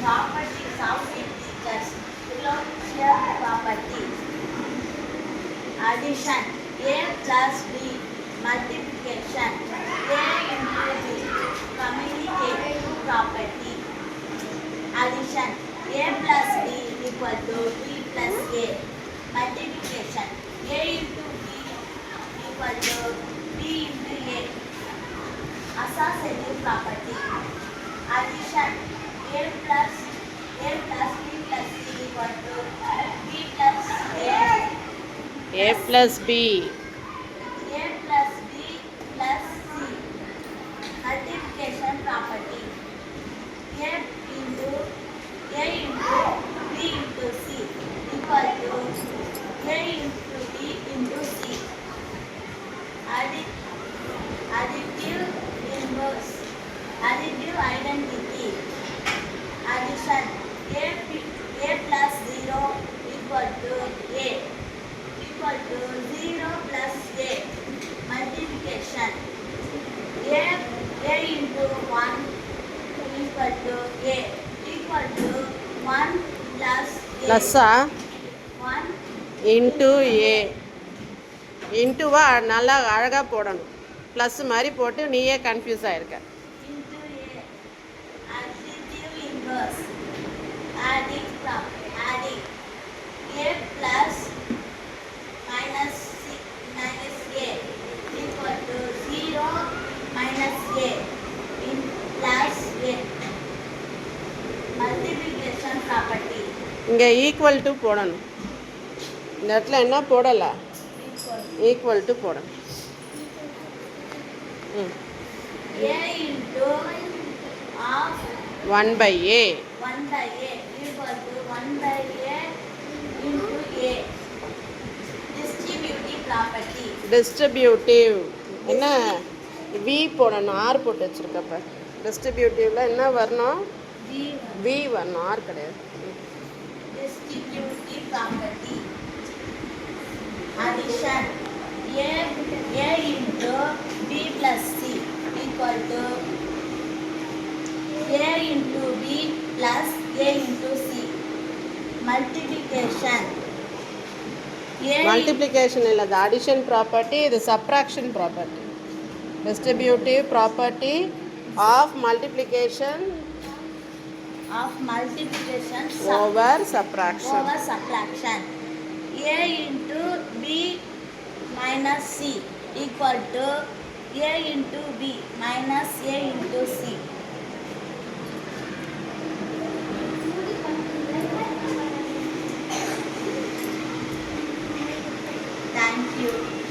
Properties of integers. Closure property. Addition. A plus B. Multiplication. A into B. Commutative property. Addition. A plus B equal to B plus A. Multiplication. A into B equal to B into A. Associative property. Addition. A plus B plus C equal to B plus A. A plus B. A plus B plus C. Multiplication property. A into B into C equal to A into B into C. Additive inverse. Additive identity. Addition. A plus 0 equal to A equal to 0 plus A. Multiplication. A into 1 equal to A equal to 1 plus A. ப்ளஸ்ஸா 1 into ஏ இன்ட்டுவா நல்லா அழகாக போடணும். Plus மாதிரி போட்டு நீயே confuse ஆகிருக்க. into A. Additive inverse. Adding A plus minus A equal to 0 minus A in plus A. Multiplication property. இங்கே equal to போடணும். இந்த இடத்துல என்ன போடலை, ஈக்குவல் டு போடணும். A into of 1 by A. 1 by A equal to 1 by A into A. Distributive property. Distributive என்ன we போடணும், R போட்டு வச்சுருக்கப்ப. டிஸ்ட்ரிபியூட்டிவில் என்ன வரணும், D. வி வரணும், ஆர் கிடையாது. Distributive property. Addition. A into B plus C equal to A into B plus A into C. Multiplication. Multiplication இல்லை, அது addition property, இது subtraction property. Distributive property of multiplication of multiplication over subtraction. over subtraction. A into B minus C equal to A into B minus A into C. Thank you.